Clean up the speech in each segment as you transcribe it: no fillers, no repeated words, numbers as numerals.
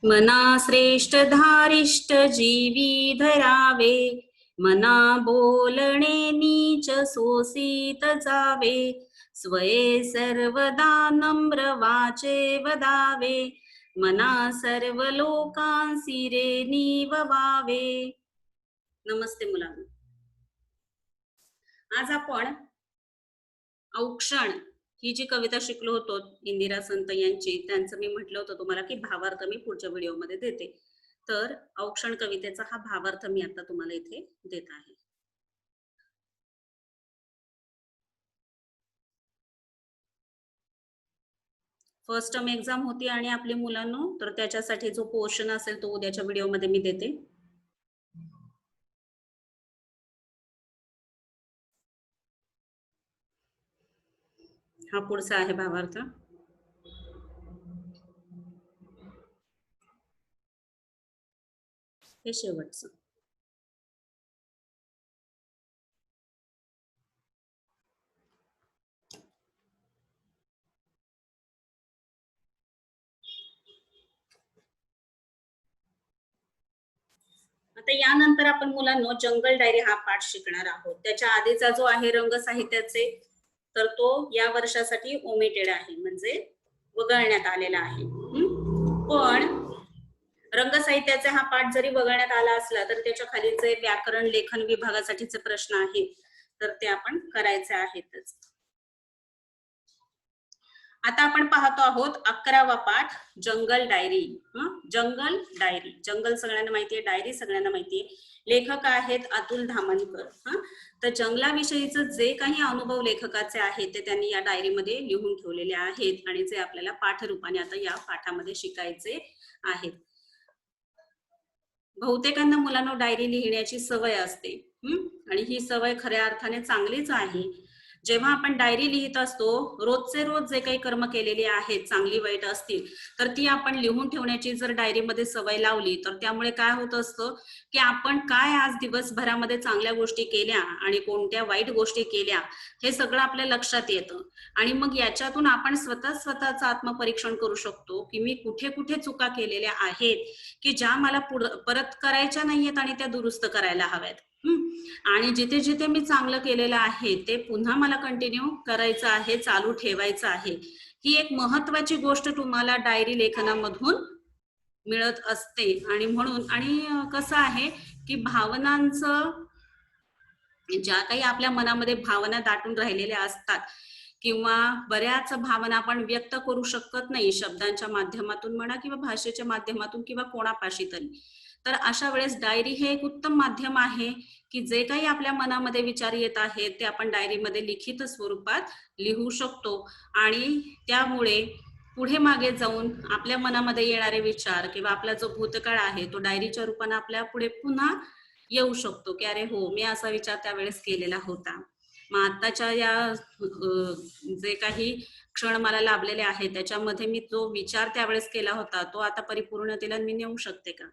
मना श्रेष्ठ धारिष्ट जीवी धरावे, मना बोलणे नीच सोसित जावे, स्वये सर्वदा नम्र वाचे वदावे, मना सर्व लोकांसी रे निववावे. नमस्ते मुलांनो, आज आपण औक्षण ही जी कविता शिकलो होतो इंदिरा संत यांची, त्यांचं मी म्हटलं होतं तुम्हाला की भावार्थ मी पुढच्या व्हिडिओमध्ये देते. तर औक्षण कवितेचा हा भावार्थ मी आता तुम्हाला इथे देत आहे. फर्स्ट टर्म एक्झाम होती आणि आपली मुलांनो, तर त्याच्यासाठी जो पोर्शन असेल तो उद्याच्या व्हिडिओमध्ये मी देते. हा पुढचा आहे भावार्थ. हे शेवटचं. आता यानंतर आपण मुलांनो जंगल डायरी हा पाठ शिकणार आहोत. त्याच्या आधीचा जो आहे रंग साहित्याचे, तर तो या वर्षासाठी ओमिटेड आहे, म्हणजे वगळण्यात आलेला आहे. पण रंग साहित्याचा हा पाठ जरी वगळण्यात आला असला तर त्याच्या खाली जे व्याकरण लेखन विभागासाठीचे प्रश्न आहेत तर ते आपण करायचे आहेतच. आता आपण पाहतो आहोत 11वा पाठ जंगल डायरी. जंगल डायरी, जंगल सगळ्यांना माहितीये, डायरी सगळ्यांना माहितीये. लेखक आहेत अतुल धामणकर. तर जंगलाविषयीचे जे काही अनुभव लेखकाचे आहेत ते त्यांनी या डायरीमध्ये लिहून ठेवलेले आहेत आणि जे आपल्याला पाठरूपाने आता या पाठामध्ये शिकायचे आहेत. बहुतेकांना मुलांना डायरी लिहिण्याची सवय असते आणि ही सवय खऱ्या अर्थाने चांगलीच आहे. जेव्हा आपण डायरी लिहित असतो, रोजचे रोज जे काही कर्म केलेले आहेत चांगली वाईट असतील तर ती आपण लिहून ठेवण्याची जर डायरीमध्ये सवय लावली तर त्यामुळे काय होत असतं की आपण काय आज दिवसभरामध्ये चांगल्या गोष्टी केल्या आणि कोणत्या वाईट गोष्टी केल्या हे सगळं आपल्या लक्षात येतं आणि मग याच्यातून आपण स्वतःचं आत्मपरीक्षण करू शकतो की मी कुठे कुठे चुका केलेल्या आहेत की ज्या मला परत करायच्या नाहीयेत आणि त्या दुरुस्त करायला हव्यात. आणि जिथे जिथे मी चांगलं केलेलं आहे ते पुन्हा मला कंटिन्यू करायचं आहे, चालू ठेवायचं आहे. ही एक महत्वाची गोष्ट तुम्हाला डायरी लेखनामधून मिळत असते. आणि म्हणून आणि कसं आहे की भावनांचं, ज्या काही आपल्या मनामध्ये भावना दाटून राहिलेल्या असतात किंवा बऱ्याच भावना आपण व्यक्त करू शकत नाही शब्दांच्या माध्यमातून म्हणा किंवा भाषेच्या माध्यमातून किंवा कोणापाशी तरी, तर अशा वेळेस डायरी हे एक उत्तम माध्यम आहे की जे काही आपल्या मनामध्ये विचार येत आहेत ते आपण डायरीमध्ये लिखित स्वरूपात लिहू शकतो आणि त्यामुळे पुढे मागे जाऊन आपल्या मनामध्ये येणारे विचार किंवा आपला जो भूतकाळ आहे तो डायरीच्या रूपाने आपल्या पुढे पुन्हा येऊ शकतो की अरे हो, मी असा विचार त्यावेळेस केलेला होता. मग आताच्या या जे काही क्षण मला लाभलेले आहेत त्याच्यामध्ये मी जो विचार त्यावेळेस केला होता तो आता परिपूर्णतेला मी नेऊ शकते का,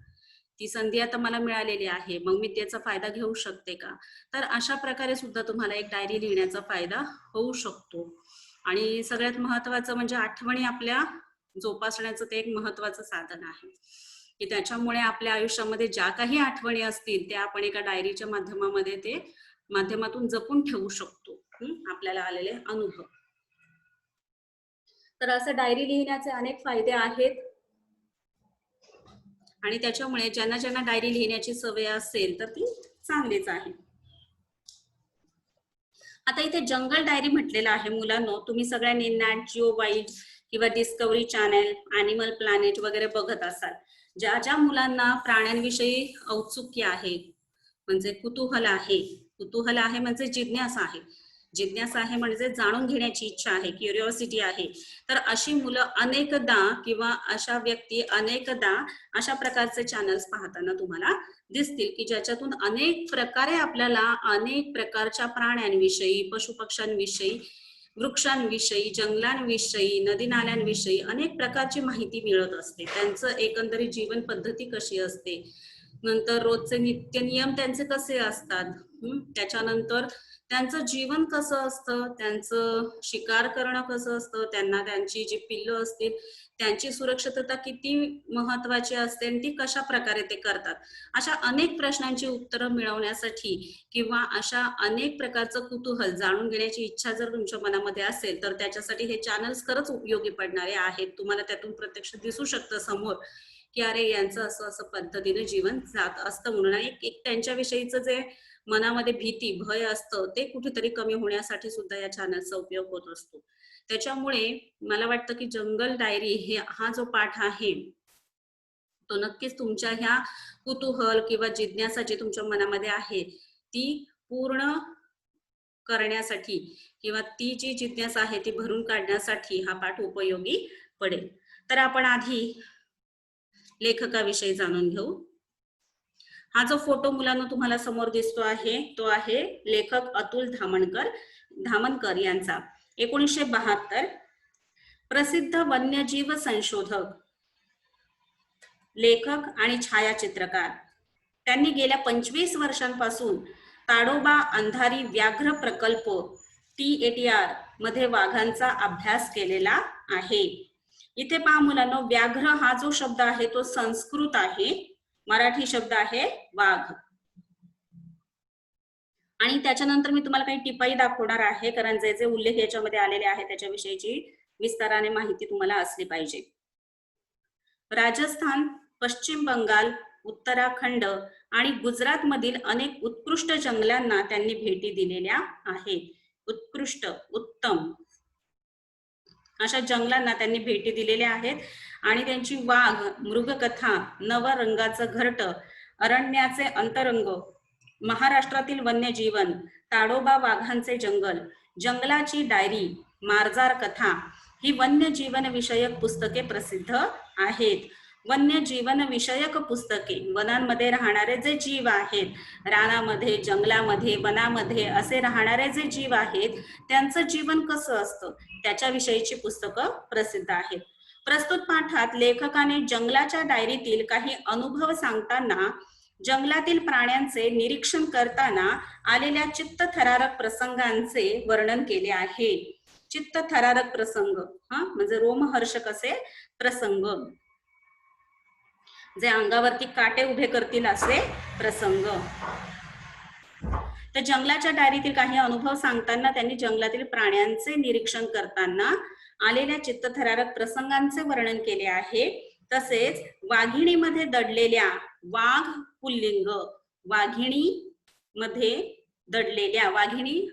ती संधी आता मला मिळालेली आहे, मग मी त्याचा फायदा घेऊ शकते का. तर अशा प्रकारे सुद्धा तुम्हाला एक डायरी लिहिण्याचा फायदा होऊ शकतो. आणि सगळ्यात महत्वाचं म्हणजे आठवणी आपल्या जोपासण्याचं ते एक महत्वाचं साधन आहे की त्याच्यामुळे आपल्या आयुष्यामध्ये ज्या काही आठवणी असतील त्या आपण एका डायरीच्या माध्यमामध्ये ते माध्यमातून जपून ठेवू शकतो आपल्याला आलेले अनुभव. तर असं डायरी लिहिण्याचे अनेक फायदे आहेत आणि त्याच्यामुळे ज्यांना ज्यांना डायरी लिहिण्याची सवय असेल तर ती चांगलीच आहे. आता इथे जंगल डायरी म्हटलेलं आहे मुलांनो, तुम्ही सगळ्यांनी नॅट जिओ वाईल्ड किंवा डिस्कवरी चॅनल, ॲनिमल प्लॅनेट वगैरे बघत असाल. ज्या ज्या मुलांना प्राण्यांविषयी औत्सुक्य आहे म्हणजे कुतूहल आहे म्हणजे जिज्ञासा आहे, जिज्ञासा आहे म्हणजे जाणून घेण्याची इच्छा आहे, क्युरिओसिटी आहे, तर अशी मुलं अनेकदा किंवा अशा व्यक्ती अनेकदा अशा प्रकारचे चॅनल्स पाहताना तुम्हाला दिसतील की ज्याच्यातून अनेक प्रकारे आपल्याला अनेक प्रकारच्या प्राण्यांविषयी, पशुपक्ष्यांविषयी, वृक्षांविषयी, जंगलांविषयी, नदी नाल्यांविषयी अनेक प्रकारची माहिती मिळत असते. त्यांचं एकंदरीत जीवन पद्धती कशी असते, नंतर रोजचे नित्य नियम त्यांचे कसे असतात, त्याच्यानंतर त्यांचं जीवन कसं असतं, त्यांचं शिकार करणं कसं असतं, त्यांना त्यांची जी पिल्लं असतील त्यांची सुरक्षितता किती महत्वाची असते आणि ती कशा प्रकारे ते करतात. अशा अनेक प्रश्नांची उत्तरं मिळवण्यासाठी किंवा अशा अनेक प्रकारचं कुतूहल जाणून घेण्याची इच्छा जर तुमच्या मनामध्ये असेल तर त्याच्यासाठी हे चॅनल्स खरंच उपयोगी पडणारे आहेत. तुम्हाला त्यातून प्रत्यक्ष दिसू शकतं समोर की अरे यांचं असं असं पद्धतीने जीवन जात असतं म्हणून. आणि एक त्यांच्याविषयीचं जे मनामध्ये भीती भय असतं ते कुठेतरी कमी होण्यासाठी सुद्धा या चॅनलचा उपयोग होत असतो. त्याच्यामुळे मला वाटतं की जंगल डायरी हा जो पाठ आहे तो नक्कीच तुमच्या ह्या कुतूहल किंवा जिज्ञासा जी तुमच्या मनामध्ये आहे ती पूर्ण करण्यासाठी किंवा ती जी जिज्ञासा आहे ती भरून काढण्यासाठी हा पाठ उपयोगी पडेल. तर आपण आधी लेखकाविषयी जाणून घेऊ. हा जो फोटो मुलांना तुम्हाला समोर दिसतो आहे तो आहे लेखक अतुल धामणकर यांचा. 1972 प्रसिद्ध वन्यजीव संशोधक, लेखक आणि छायाचित्रकार. त्यांनी गेल्या 25 वर्षांपासून ताडोबा अंधारी व्याघ्र प्रकल्प TATR मध्ये वाघांचा अभ्यास केलेला आहे. इथे पहा मुलांनो, व्याघ्र हा जो शब्द आहे तो संस्कृत आहे, मराठी शब्द आहे वाघ. आणि त्याच्यानंतर मी तुम्हाला काही टिपाई दाखवणार आहे कारण जे जे उल्लेख याच्यामध्ये आलेले आहे त्याच्याविषयीची विस्ताराने माहिती तुम्हाला असली पाहिजे. राजस्थान, पश्चिम बंगाल, उत्तराखंड आणि गुजरात मधील अनेक उत्कृष्ट जंगलांना त्यांनी भेटी दिलेल्या आहेत. उत्कृष्ट, उत्तम अशा जंगलांना त्यांनी भेटी दिलेल्या आहेत. आणि त्यांची वाघ, मृगकथा, नवरंगाचं घरट, अरण्याचे अंतरंग, महाराष्ट्रातील वन्यजीवन, ताडोबा वाघांचे जंगल, जंगलाची डायरी, मार्जार कथा ही वन्यजीवन विषयक पुस्तके प्रसिद्ध आहेत. वन्यजीवन विषयक पुस्तके, वनांमध्ये राहणारे जे जीव आहेत, रानामध्ये, जंगलामध्ये, वनामध्ये असे राहणारे जे जीव आहेत त्यांचं जीवन कसं असतं त्याच्याविषयीची पुस्तकं प्रसिद्ध आहेत. प्रस्तुत पाठात लेखकाने जंगलाच्या डायरीतील काही अनुभव सांगताना जंगलातील प्राण्यांचे निरीक्षण करताना आलेल्या चित्तथरारक प्रसंगांचे वर्णन केले आहे. चित्तथरारक प्रसंग म्हणजे रोमहर्षक असे प्रसंग, जे अंगावरती काटे उभे करतील असे प्रसंग. तर जंगलाच्या डायरीतील काही अनुभव सांगताना त्यांनी जंगलातील प्राण्यांचे निरीक्षण करताना आलेल्या चित्तथरारक प्रसंगांचे वर्णन केले आहे. तसेच वाघिणीमध्ये दडलेल्या, वाघ पुल्लिंग, वाघिणी मध्ये दडलेल्या, वाघिणी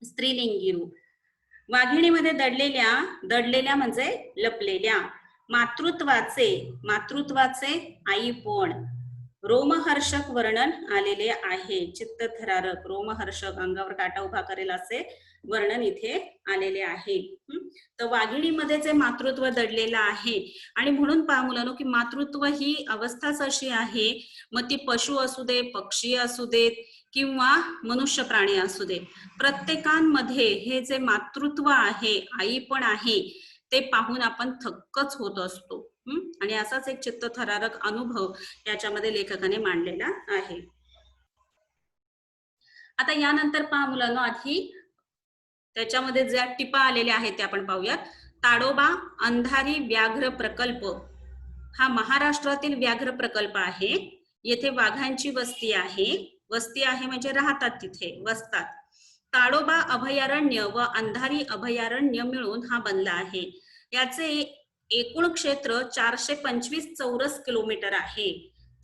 स्त्रीलिंगी रूप, वाघिणीमध्ये दडलेल्या म्हणजे लपलेल्या, मातृत्वाचे आईपण, रोमहर्षक वर्णन आलेले आहे. चित्तथरारक, रोमहर्षक, अंगावर काटा उभा करेल असे वर्णन इथे आलेले आहे. तर वाघिणीमध्ये जे मातृत्व दडलेलं आहे आणि म्हणून पहा मुलांनो की मातृत्व ही अवस्थाच अशी आहे, मग ती पशु असू दे, पक्षी असू देत किंवा मनुष्य प्राणी असू दे, प्रत्येकांमध्ये हे जे मातृत्व आहे, आई पण आहे, ते पाहून आपण थक्कच होत असतो. आणि असाच एक चित्तथरारक अनुभव याच्यामध्ये लेखकाने मांडलेला आहे. आता यानंतर पहा मुलांनो, आधी त्याच्यामध्ये ज्या टिपा आलेल्या आहेत त्या आपण पाहूयात. ताडोबा अंधारी व्याघ्र प्रकल्प हा महाराष्ट्रातील व्याघ्र प्रकल्प आहे. येथे वाघांची वस्ती आहे म्हणजे राहतात, तिथे वसतात. ताडोबा अभयारण्य व अंधारी अभयारण्य मिळून हा बनला आहे. याचे एकूण क्षेत्र 425 चौरस किलोमीटर आहे.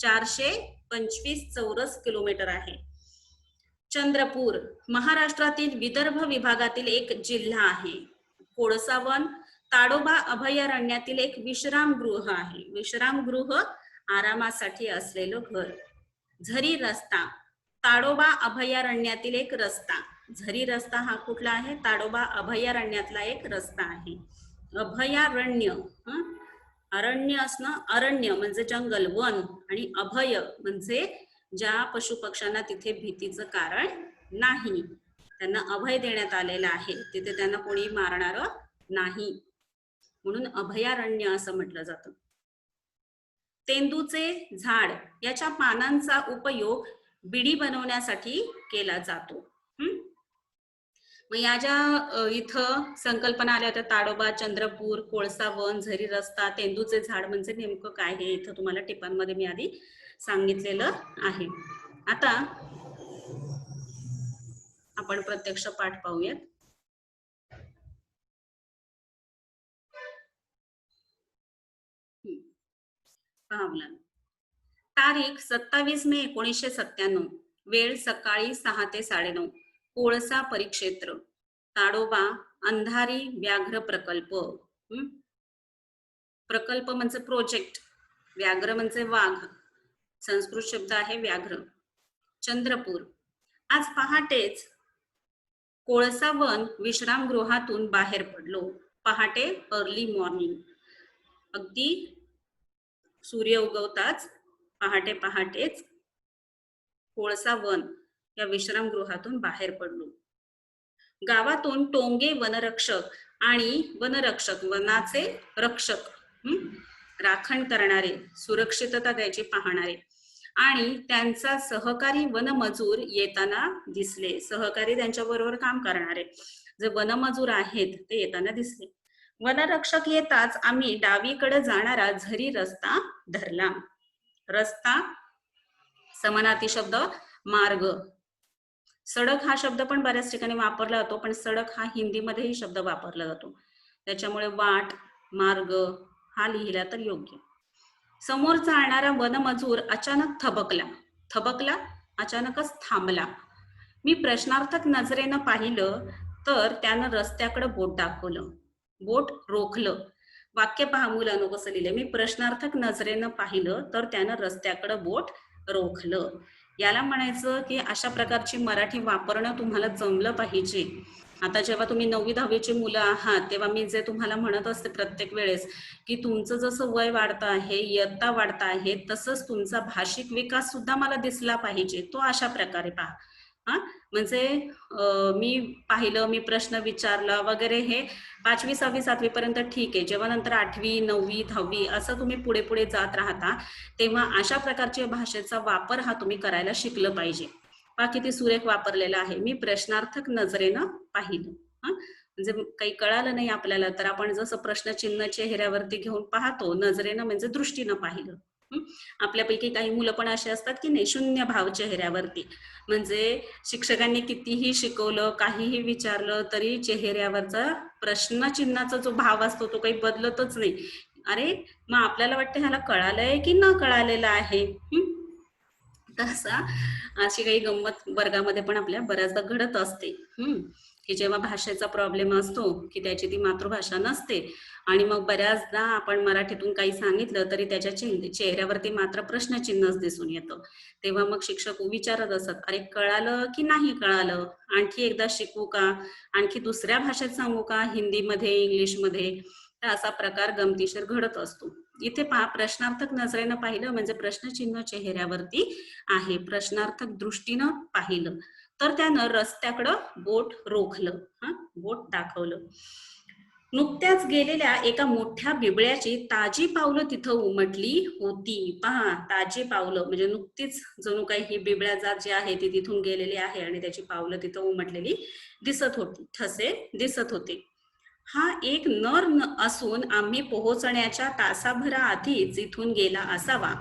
425 चौरस किलोमीटर आहे. चंद्रपूर महाराष्ट्रातील विदर्भ विभागातील एक जिल्हा आहे. कोळसावन ताडोबा अभयारण्यातील एक विश्रामगृह आहे. विश्रामगृह आरामासाठी असलेलं घर. झरी रस्ता ताडोबा अभयारण्यातील एक रस्ता. झरी रस्ता हा कुठला आहे? ताडोबा अभयारण्यातला एक रस्ता आहे. अभयारण्य, अरण्य असणं, अरण्य म्हणजे जंगल, वन, आणि अभय म्हणजे ज्या पशु पक्ष्यांना तिथे भीतीचं कारण नाही, त्यांना अभय देण्यात आलेलं आहे, तिथे त्यांना कोणी मारणार नाही, म्हणून अभयारण्य असं म्हटलं जातं. तेंदूचे झाड याच्या पानांचा उपयोग बिडी बनवण्यासाठी केला जातो. मग या ज्या इथं संकल्पना आल्या होत्या, ताडोबा, चंद्रपूर, कोळसा वन, झरी रस्ता, तेंदूचे झाड, म्हणजे नेमकं काय हे इथं तुम्हाला टिपांमध्ये मी आधी सांगितलेलं आहे. आता आपण प्रत्यक्ष पाठ पाहूयात. पहा मुलांनो, तारीख 27 मे 1997, वेळ सकाळी 6 ते 9:30, कोळसा परिक्षेत्र, ताडोबा, अंधारी व्याघ्र प्रकल्प. प्रकल्प म्हणजे प्रोजेक्ट, व्याघ्र म्हणजे वाघ, संस्कृत शब्द आहे व्याघ्र. चंद्रपूर, आज पहाटेच कोळसा वन विश्रामगृहातून बाहेर पडलो. पहाटे, अर्ली मॉर्निंग, अगदी सूर्य उगवताच पहाटे पहाटेच कोळसा वन या विश्रामगृहातून बाहेर पडलो. गावातून टोंगे वनरक्षक आणि वनरक्षक, वनाचे रक्षक, राखण करणारे, सुरक्षितता त्याची पाहणारे आणि त्यांचा सहकारी वनमजूर येताना दिसले. सहकारी त्यांच्याबरोबर काम करणारे जे वनमजूर आहेत ते येताना दिसले. वनरक्षक येताच आम्ही डावीकडे जाणारा झरी रस्ता धरला. रस्ता समानार्थी शब्द मार्ग. सडक हा शब्द पण बऱ्याच ठिकाणी वापरला जातो, पण सडक हा हिंदीमध्येही शब्द वापरला जातो, त्याच्यामुळे वाट, मार्ग हा लिहिला तर योग्य. समोर चालणारा वनमजूर अचानक थबकला. थबकला, अचानकच थांबला. मी प्रश्नार्थक नजरेनं पाहिलं तर त्यानं रस्त्याकडे बोट दाखवलं. बोट रोखलं. वाक्य पहा मुलांनो कसं लिहिलंय. मी प्रश्नार्थक नजरेनं पाहिलं तर त्यानं रस्त्याकडे बोट रोखलं. याला म्हणायचं की अशा प्रकारची मराठी वापरणं तुम्हाला जमलं पाहिजे. आता जेव्हा तुम्ही 9वी 10वीची मुलं आहात तेव्हा मी जे तुम्हाला म्हणत असते प्रत्येक वेळेस की तुमचं जसं वय वाढतं आहे, इयत्ता वाढतं आहे, तसंच तुमचा भाषिक विकास सुद्धा मला दिसला पाहिजे. तो अशा प्रकारे पहा. म्हणजे मी पाहिलं, मी प्रश्न विचारला वगैरे, हे 5वी 6वी 7वी पर्यंत ठीक आहे. जेव्हा नंतर 8वी 9वी 10वी असं तुम्ही पुढे पुढे जात राहता तेव्हा अशा प्रकारच्या भाषेचा वापर हा तुम्ही करायला शिकलं पाहिजे. पहा किती सुरेख वापरलेला आहे. मी प्रश्नार्थक नजरेनं पाहिलं. म्हणजे काही कळालं नाही आपल्याला तर आपण जसं प्रश्नचिन्ह चेहऱ्यावरती घेऊन पाहतो, नजरेनं म्हणजे दृष्टीनं पाहिलं. आपल्यापैकी काही मुलं पण असे असतात की नाही, शून्य भाव चेहऱ्यावरती, म्हणजे शिक्षकांनी कितीही शिकवलं, काहीही विचारलं तरी चेहऱ्यावरचा प्रश्नचिन्हाचा जो भाव असतो तो काही बदलतच नाही. अरे मग आपल्याला वाटतं ह्याला कळालंय की न कळालेलं आहे. तसा अशी काही गंमत वर्गामध्ये पण आपल्या बऱ्याचदा घडत असते. की जेव्हा भाषेचा प्रॉब्लेम असतो की त्याची ती मातृभाषा नसते आणि मग बऱ्याचदा आपण मराठीतून काही सांगितलं तरी त्याच्या चेहऱ्यावरती मात्र प्रश्नचिन्हच दिसून येतं. तेव्हा मग शिक्षक विचारत असत, अरे कळालं की नाही कळालं, आणखी एकदा शिकवू का, आणखी दुसऱ्या भाषेत सांगू का, हिंदीमध्ये, इंग्लिशमध्ये. तर असा प्रकार गमतीशीर घडत असतो. इथे पहा, प्रश्नार्थक नजरेनं पाहिलं म्हणजे प्रश्नचिन्ह चेहऱ्यावरती आहे, प्रश्नार्थक दृष्टीनं पाहिलं तर त्यानं रस्त्याकडं बोट रोखलं, बोट दाखवलं. नुकत्याच गेलेल्या एका मोठ्या बिबळ्याची ताजी पावलं तिथं उमटली होती. पहा, ताजी पावलं म्हणजे नुकतीच जणू काही ही बिबळ्या जात जी आहे ती तिथून गेलेली आहे आणि त्याची पावलं तिथं उमटलेली दिसत होती, ठसे दिसत होते. हा एक नर असून आम्ही पोहोचण्याच्या तासाभरा आधीच इथून गेला असावा.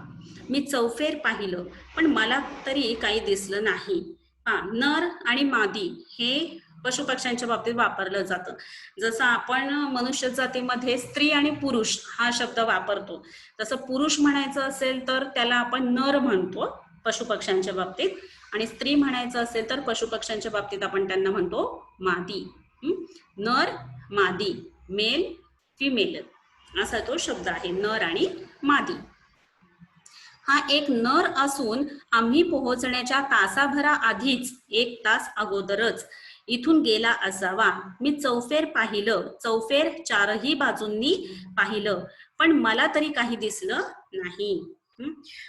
मी चौफेर पाहिलं पण मला तरी काही दिसलं नाही. नर आणि मादी हे पशुपक्ष्यांच्या बाबतीत वापरलं जातं. जसं आपण मनुष्य जातीमध्ये स्त्री आणि पुरुष हा शब्द वापरतो, तसं पुरुष म्हणायचं असेल तर त्याला आपण नर म्हणतो पशुपक्ष्यांच्या बाबतीत, आणि स्त्री म्हणायचं असेल तर पशुपक्ष्यांच्या बाबतीत आपण त्यांना म्हणतो मादी. नर मादी, मेल फिमेल असा तो शब्द आहे, नर आणि मादी. हा एक नर असून आम्ही पोहोचण्याच्या तासाभरा आधीच, 1 तास अगोदरच इथून गेला असावा. मी चौफेर पाहिलं, चौफेर चारही बाजूंनी पाहिलं पण मला तरी काही दिसलं नाही.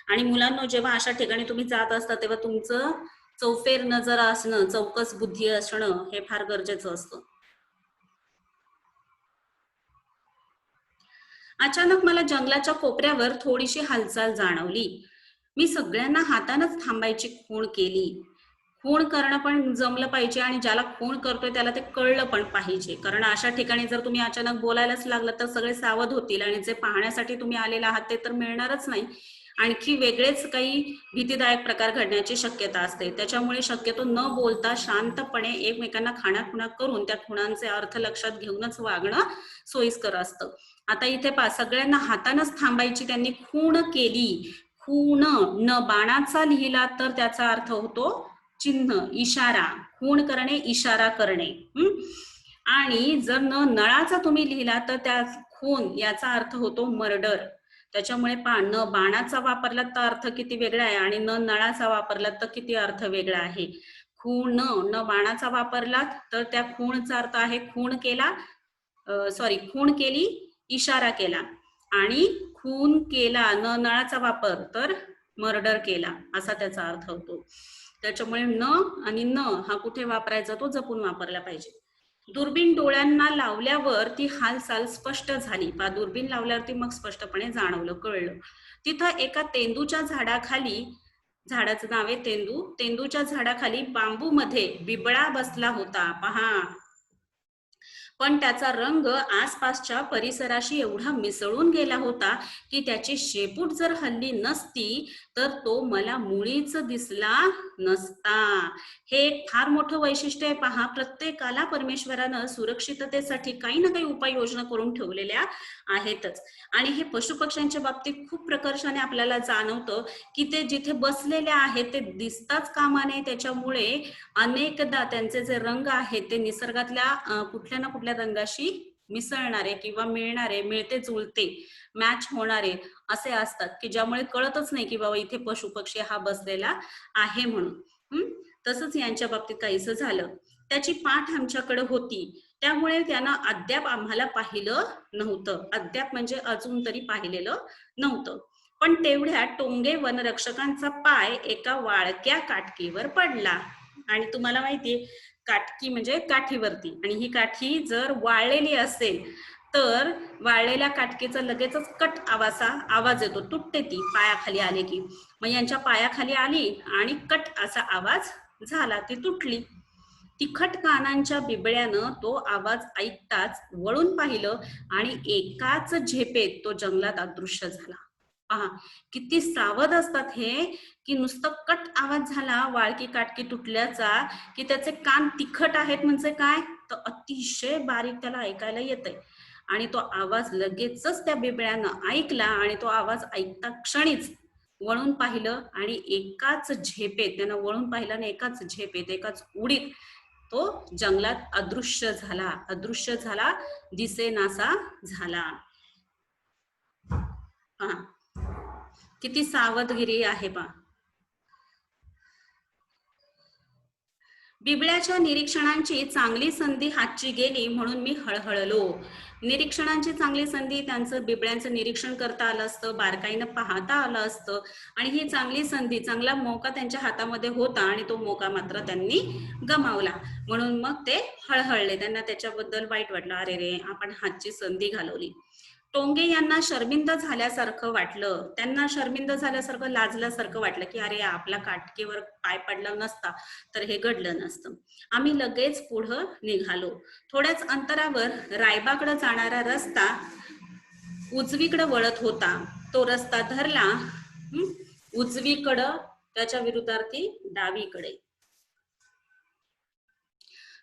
आणि मुलांनो, जेव्हा अशा ठिकाणी तुम्ही जात असता तेव्हा तुमचं चौफेर नजर असणं, चौकस बुद्धी असणं हे फार गरजेचं असतं. अचानक मला जंगलाच्या कोपऱ्यावर थोडीशी हालचाल जाणवली. मी सगळ्यांना हातानच थांबायची खूण केली. खूण करणं पण जमलं पाहिजे आणि ज्याला खूण करतोय त्याला ते कळलं पण पाहिजे, कारण अशा ठिकाणी जर तुम्ही अचानक बोलायलाच लागलं तर सगळे सावध होतील आणि जे पाहण्यासाठी तुम्ही आलेला आहात ते तर मिळणारच नाही, आणखी वेगळेच काही भीतीदायक प्रकार घडण्याची शक्यता असते. त्याच्यामुळे शक्यतो न बोलता शांतपणे एकमेकांना खाणाखुणा करून त्या खुणांचे अर्थ लक्षात घेऊनच वागणं सोयीस्कर असतं. आता इथे सगळ्यांना हातानच थांबायची त्यांनी खूण केली. खूण न बाणाचा लिहिला तर त्याचा अर्थ होतो चिन्ह, इशारा. खूण करणे, इशारा करणे. आणि जर न नळाचा तुम्ही लिहिला तर त्या खून याचा अर्थ होतो मर्डर. त्याच्यामुळे न बाणाचा वापरला तर अर्थ किती वेगळा आहे आणि न नळाचा वापरला तर किती अर्थ वेगळा आहे. खूण न बाणाचा वापरला तर त्या खूणचा अर्थ आहे खूण केला, सॉरी खूण केली, इशारा केला. आणि खून केला न नळाचा वापर तर मर्डर केला असा त्याचा अर्थ होतो. त्याच्यामुळे न आणि न हा कुठे वापरायचा तो जपून वापरला पाहिजे. दुर्बीण डोळ्यांना लावल्यावर ती हालचाल स्पष्ट झाली. दुर्बीण लावल्यावरती मग स्पष्टपणे जाणवलं, कळलं. तिथं एका तेंदूच्या झाडाखाली, झाडाचं नाव आहे तेंदू, तेंदूच्या झाडाखाली बांबू मध्ये बिबळा बसला होता. पहा, पण त्याचा रंग आसपासच्या परिसराशी एवढा मिसळून गेला होता की त्याची शेपूट जर हल्ली नसती तर तो मला मुळीच दिसला नसता. हे एक फार मोठं वैशिष्ट्य आहे. पहा, प्रत्येकाला परमेश्वरानं सुरक्षिततेसाठी काही ना काही उपाययोजना करून ठेवलेल्या आहेतच. आणि हे पशुपक्ष्यांच्या बाबतीत खूप प्रकर्षाने आपल्याला जाणवतं की ते जिथे बसलेले आहेत ते दिसताच कामा नये. त्याच्यामुळे अनेकदा त्यांचे जे रंग आहेत ते निसर्गातल्या कुठल्या ना कुठल्या रंगाशी मिसळणारे किंवा मिळणारे, मिळते जुळते, मॅच होणारे असे असतात की ज्यामुळे कळतच नाही की बाबा इथे पशु पक्षी हा बसलेला आहे म्हणून. तसंच यांच्या बाबतीत काहीसं झालं. त्याची पाठ आमच्याकडे होती त्यामुळे त्यानं अद्याप आम्हाला पाहिलं नव्हतं. अद्याप म्हणजे अजून तरी पाहिलेलं नव्हतं. पण तेवढ्या टोंगे वनरक्षकांचा पाय एका वाळक्या काटकीवर पडला. आणि तुम्हाला माहितीये काटकी म्हणजे काठीवरती, आणि ही काठी जर वाळलेली असेल तर वाळलेल्या काटकीचा लगेचच कट आवाज येतो, तुटते ती पायाखाली आले की. मग यांच्या पायाखाली आली आणि कट असा आवाज झाला, ती तुटली. तिखट कानांच्या बिबळ्यानं तो आवाज ऐकताच वळून पाहिलं आणि एकाच झेपेत तो जंगलात अदृश्य झाला. पहा किती सावध असतात हे, की नुसतं कट आवाज झाला वाळकी काटकी तुटल्याचा की त्याचे कान तिखट आहेत म्हणजे काय तर अतिशय बारीक त्याला ऐकायला येतंय. आणि तो आवाज लगेचच त्या बिबळ्यानं ऐकला आणि तो आवाज ऐकता क्षणीच वळून पाहिलं आणि एकाच झेपेत त्यानं वळून पाहिलं आणि एकाच झेपेत, एकाच उडीत तो जंगलात अदृश्य झाला, दिसेनासा झाला. पहा किती सावधगिरी आहे पहा. बिबळ्याच्या निरीक्षणांची चांगली संधी हातची गेली म्हणून मी हळहळलो. निरीक्षणांची चांगली संधी, त्यांचं बिबळ्यांचं निरीक्षण करता आलं असतं, बारकाईनं पाहता आलं असतं, आणि ही चांगली संधी, चांगला मोका त्यांच्या हातामध्ये होता आणि तो मोका मात्र त्यांनी गमावला. म्हणून मग ते हळहळले, त्यांना त्याच्याबद्दल वाईट वाटलं. अरे रे, आपण हातची संधी घालवली. टोंगे यांना शर्मिंद झाल्यासारखं वाटलं, त्यांना शर्मिंद झाल्यासारखं, लाजल्यासारखं वाटलं की अरे आपला काटकीवर पाय पडला नसता तर हे घडलं नसतं. आम्ही लगेच पुढं निघालो. थोड्याच अंतरावर रायबाकडे जाणारा रस्ता उजवीकडे वळत होता. तो रस्ता धरला उजवीकडं, त्याच्या विरुद्धार्थी डावीकडे.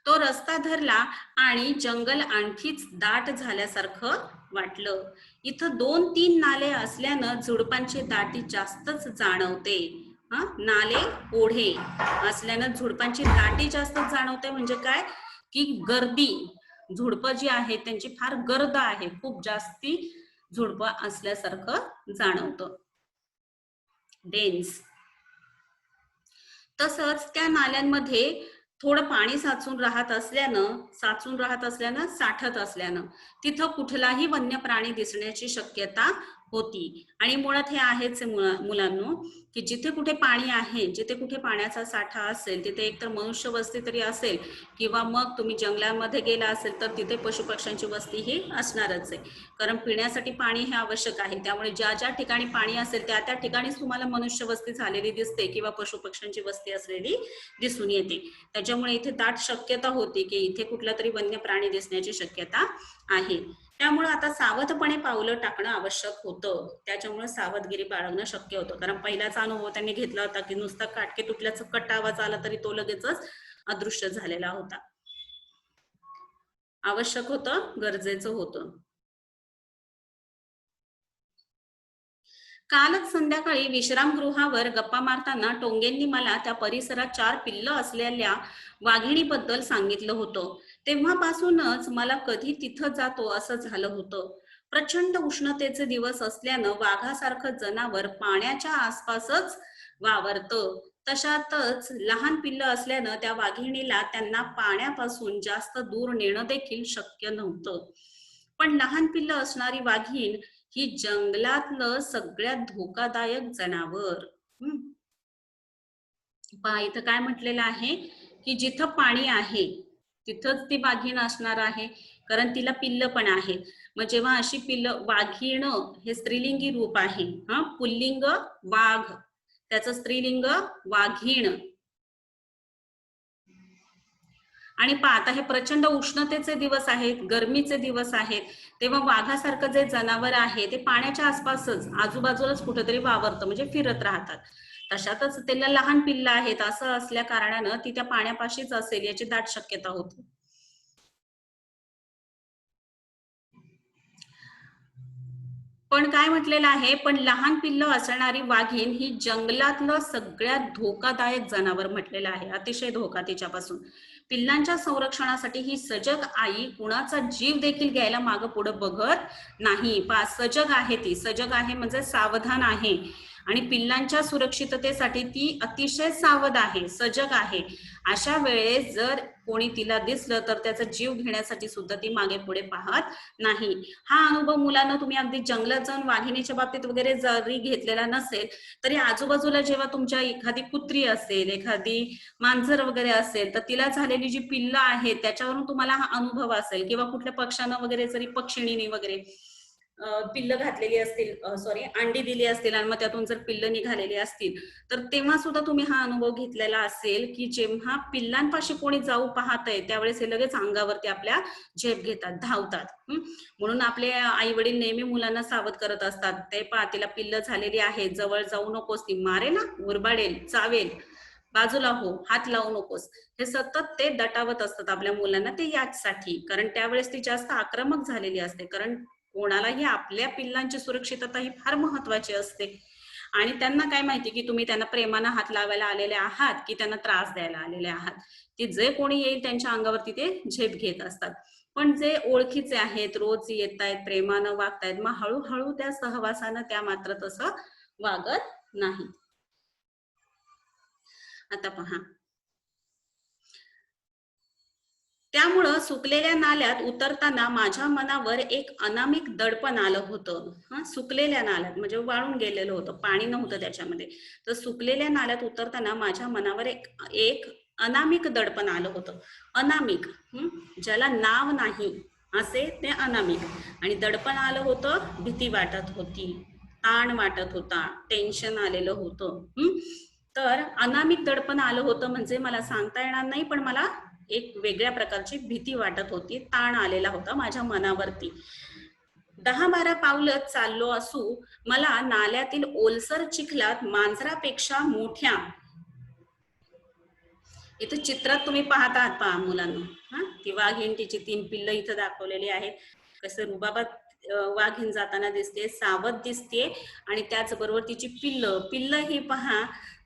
तो रस्ता धरला आणि जंगल आणखीच दाट झाल्यासारखं वाटलं. इथं 2-3 नाले असल्यानं झुडपांची दाटी जास्तच जाणवते. नाले ओढे असल्यानं झुडपांची दाटी जास्त जाणवते. म्हणजे काय की गर्दी, झुडपं जी आहेत त्यांची फार गर्द आहे, खूप जास्ती झुडपं असल्यासारखं जाणवतं, डेन्स. तसंच त्या नाल्यांमध्ये थोडं पाणी साचून राहत असल्यानं, साठत असल्यानं तिथं कुठलाही वन्य प्राणी दिसण्याची शक्यता होती. आणि मुळात हे आहेच मुलांनो, की जिथे कुठे पाणी आहे, जिथे कुठे पाण्याचा साठा असेल, तिथे एकतर मनुष्य वस्ती तरी असेल, किंवा मग तुम्ही जंगलामध्ये गेला असेल तर तिथे पशुपक्ष्यांची वस्ती ही असणारच आहे. कारण पिण्यासाठी पाणी हे आवश्यक आहे. त्यामुळे ज्या ज्या ठिकाणी पाणी असेल त्या त्या ठिकाणीच तुम्हाला मनुष्य वस्ती झालेली दिसते किंवा पशुपक्ष्यांची वस्ती असलेली दिसून येते. त्याच्यामुळे इथे दाट शक्यता होती की इथे कुठला तरी वन्य प्राणी दिसण्याची शक्यता आहे. त्यामुळे आता सावधपणे पावलं टाकणं आवश्यक होतं. त्याच्यामुळे सावधगिरी बाळगणं शक्य होतं. कारण पहिल्याचा अनुभव त्यांनी घेतला होता की नुसता काटके तुटल्याचा कट आवाज आला तरी तो लगेचच अदृश्य झालेला होता. आवश्यक होतं, गरजेचं होतं. कालच संध्याकाळी विश्रामगृहावर गप्पा मारताना टोंगेंनी मला त्या परिसरात 4 पिल्लं असलेल्या वाघिणीबद्दल सांगितलं होतं. तेव्हापासूनच मला कधी तिथं जातो असं झालं होतं. प्रचंड उष्णतेचे दिवस असल्यानं वाघासारखं जनावर पाण्याच्या आसपासच वावरतं. तशातच लहान पिल्लं असल्यानं त्या वाघिणीला त्यांना पाण्यापासून जास्त दूर नेणं देखील शक्य नव्हतं. पण लहान पिल्लं असणारी वाघीण ही जंगलातलं सगळ्यात धोकादायक जनावर. पहा इथं काय म्हटलेलं आहे की जिथं पाणी आहे तिथंच ती वाघीण असणार आहे, कारण तिला पिल्ल पण आहे. मग जेव्हा अशी पिल्ल, वाघीण हे स्त्रीलिंगी रूप आहे, हा पुल्लिंग वाघ, त्याचं स्त्रीलिंग वाघीण. आणि पहा आता हे प्रचंड उष्णतेचे दिवस आहेत, गरमीचे दिवस आहेत, तेव्हा वाघासारखं जे जनावर आहे ते पाण्याच्या आसपासच आजूबाजूलाच कुठेतरी वावरतं, म्हणजे फिरत राहतात. तशातच त्याला लहान पिल्लं आहेत असं असल्या कारणानं ती त्या पाण्यापाशीच असेल याची दाट शक्यता होती. पण काय म्हटलेलं आहे, पण लहान पिल्लं असणारी वाघीण ही जंगलातलं सगळ्यात धोकादायक जनावर म्हटलेलं आहे. अतिशय धोका तिच्यापासून. पिल्लांच्या संरक्षणासाठी ही सजग आई कुणाचा जीव देखील घ्यायला मागं पुढं बघत नाही. पहा सजग आहे, ती सजग आहे म्हणजे सावधान आहे, आणि पिल्लांच्या सुरक्षिततेसाठी ती अतिशय सावध आहे, सजग आहे. अशा वेळेस जर कोणी तिला दिसलं तर त्याचा जीव घेण्यासाठी सुद्धा ती मागे पुढे पाहत नाही. हा अनुभव मुलांना तुम्ही अगदी जंगलात जाऊन वाघिणीच्या बाबतीत वगैरे जरी घेतलेला नसेल तरी आजूबाजूला जेव्हा तुमच्या एखादी कुत्री असेल, एखादी मांजर वगैरे असेल तर तिला झालेली जी पिल्लं आहेत त्याच्यावरून तुम्हाला हा अनुभव असेल, किंवा कुठल्या पक्ष्यानं वगैरे जरी पक्षिणीने वगैरे पिल्लं घातलेली असतील, सॉरी अंडी दिली असतील आणि मग त्यातून जर पिल्लं निघालेली असतील तर तेव्हा सुद्धा तुम्ही हा अनुभव घेतलेला असेल की जेव्हा पिल्लांपाशी कोणी जाऊ पाहतंय त्यावेळेस हे लगेच अंगावरती आपल्या झेप घेतात, धावतात. म्हणून आपले आई वडील नेहमी मुलांना सावध करत असतात. ते पहा तिला पिल्लं झालेली आहे, जवळ जाऊ नकोस, ती मारे ना, उरबाडेल, चावेल, बाजूला हो, हात लावू नकोस. हे सतत ते दटावत असतात आपल्या मुलांना, ते याचसाठी, कारण त्यावेळेस ती जास्त आक्रमक झालेली असते. कारण कोणालाही आपल्या पिल्लांची सुरक्षितता ही फार महत्वाची असते, आणि त्यांना काय माहिती की तुम्ही त्यांना प्रेमानं हात लावायला आलेले आहात की त्यांना त्रास द्यायला आलेले आहात. ते जे कोणी येईल त्यांच्या अंगावरती ते झेप घेत असतात. पण जे ओळखीचे आहेत, रोज येत आहेत, प्रेमानं वागतायत, मग हळूहळू त्या सहवासानं त्या मात्र तसं वागत नाही. आता पहा, त्यामुळं सुकलेल्या नाल्यात उतरताना माझ्या मनावर एक अनामिक दडपण आलं होतं. सुकलेल्या नाल्यात म्हणजे वाळून गेलेलं होतं, पाणी नव्हतं त्याच्यामध्ये. तर सुकलेल्या नाल्यात उतरताना माझ्या मनावर एक एक अनामिक दडपण आलं होतं. अनामिक, ज्याला नाव नाही असे ते अनामिक. आणि दडपण आलं होतं, भीती वाटत होती, ताण वाटत होता, टेन्शन आलेलं होतं. तर अनामिक दडपण आलं होतं म्हणजे मला सांगता येणार नाही, पण मला एक वेगळ्या प्रकारची भीती वाटत होती, ताण आलेला होता माझ्या मनावरती. 10-12 पावलं चाललो असू मला नाल्यातील ओलसर चिखलात मांजरापेक्षा मोठ्या, इथं चित्रात तुम्ही पाहत आहात, पहा मुलांना, ती वाघीण तिची 3 पिल्लं इथं दाखवलेली आहेत. कसं रुबाबात वाघीण जाताना दिसते, सावध दिसते, आणि त्याचबरोबर तिची पिल्लं पिल्लं ही पहा,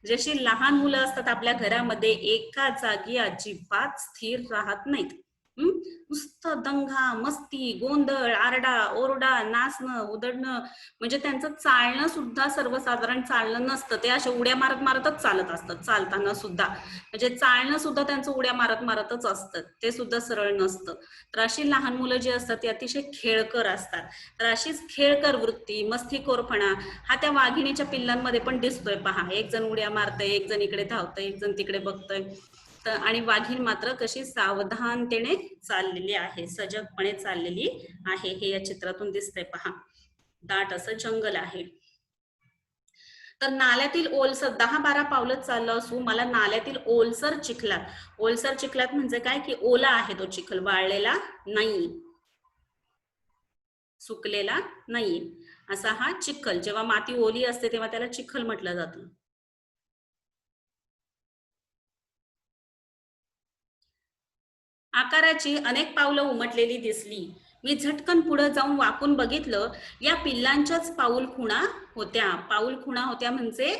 जशी लहान मुलं असतात आपल्या घरामध्ये एका जागी अजिबात स्थिर राहत नाहीत. नुसतं दंगा मस्ती गोंधळ आरडा ओरडा नाचणं उधळणं, म्हणजे त्यांचं चालणं सुद्धा सर्वसाधारण चालणं नसतं. ते अशा उड्या मारत मारतच चालत असतात चालताना सुद्धा, म्हणजे चालणं सुद्धा त्यांचं उड्या मारत मारतच असतं, ते सुद्धा सरळ नसतं. तर अशी लहान मुलं जी असतात ती अतिशय खेळकर असतात. तर अशीच खेळकर वृत्ती मस्तीखोरपणा हा त्या वाघिणीच्या पिल्लांमध्ये पण दिसतोय पहा. एक जण उड्या मारतय, एक जण इकडे धावतय, एक जण तिकडे बघतोय. आणि वाघीण मात्र कशी सावधानतेने चाललेली आहे, सजगपणे चाललेली आहे, हे या चित्रातून दिसतंय पहा. दाट असं जंगल आहे. तर नाल्यातील ओलसर 10-12 पावलं चाललं असू मला नाल्यातील ओलसर चिखलात म्हणजे काय की ओला आहे तो चिखल, वाळलेला नाही, सुकलेला नाही, असा हा चिखल. जेव्हा माती ओली असते तेव्हा त्याला चिखल म्हटलं जातं. आकाराची अनेक पावलं उमटलेली दिसली. मी झटकन पुढे जाऊन वाकून बघितलं. या पिल्लांच्याच पाऊल खुणा होत्या म्हणजे